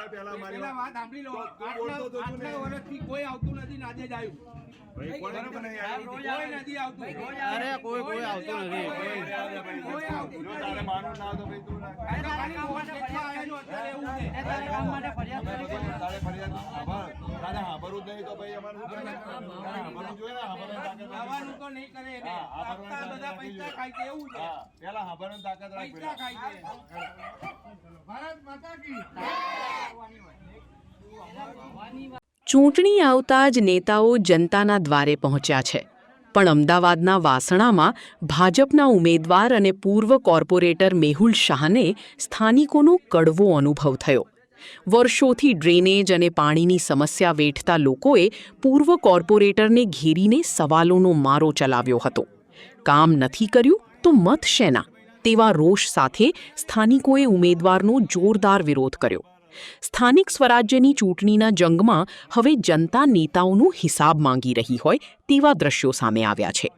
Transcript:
યાર પહેલા મારી પહેલા વાત સાંભળી લો. આટલા વર્ષથી કોઈ આવતું નથી, આજે જ આવ્યું. ભાઈ કોને પણ નહીં આવ્યું? કોઈ નથી આવતું. અરે કોઈ આવતું નથી. કોઈ આવતું જો નથી. તારે માનવું ના તો ભાઈ તું રાખ. આ તો ખાલી મોહનસ્ટેટમાં આવ્યા છો, અત્યારે એવું છે. તારે ફરિયાદ તારે સાંભળવું જ નહીં તો ભાઈ અમારે શું કરવાનું? તારે સાંભળવું જોઈએ ને, સાંભળવાની તાકાત રાખવી આવવાનું પડે. તો નહીં કરે એને. હા, આ આપતા બધા પૈસા ખાય છે, એવું છે. હા, પહેલા સાંભળવાની તાકાત રાખ પૈસા પડે. ખાય છે. ચૂંટણી આવતા જ નેતાઓ જનતાના દ્વારે પહોંચ્યા છે, પણ અમદાવાદના વાસણામાં ભાજપના ઉમેદવાર અને પૂર્વ કોર્પોરેટર મેહુલ શાહને સ્થાનિકોનો કડવો અનુભવ થયો. વર્ષોથી ડ્રેનેજ અને પાણીની સમસ્યા વેઠતા લોકોએ પૂર્વ કોર્પોરેટરને ઘેરીને સવાલોનો મારો ચલાવ્યો હતો. કામ નથી કર્યું તો મત શેના? તેવા રોષ સાથે સ્થાનિકોએ ઉમેદવારનો જોરદાર વિરોધ કર્યો. સ્થાનિક સ્વરાજ્યની ચૂંટણીના જંગમાં હવે જનતા નેતાઓનો હિસાબ માંગી રહી હોય તેવા દ્રશ્યો સામે આવ્યા છે.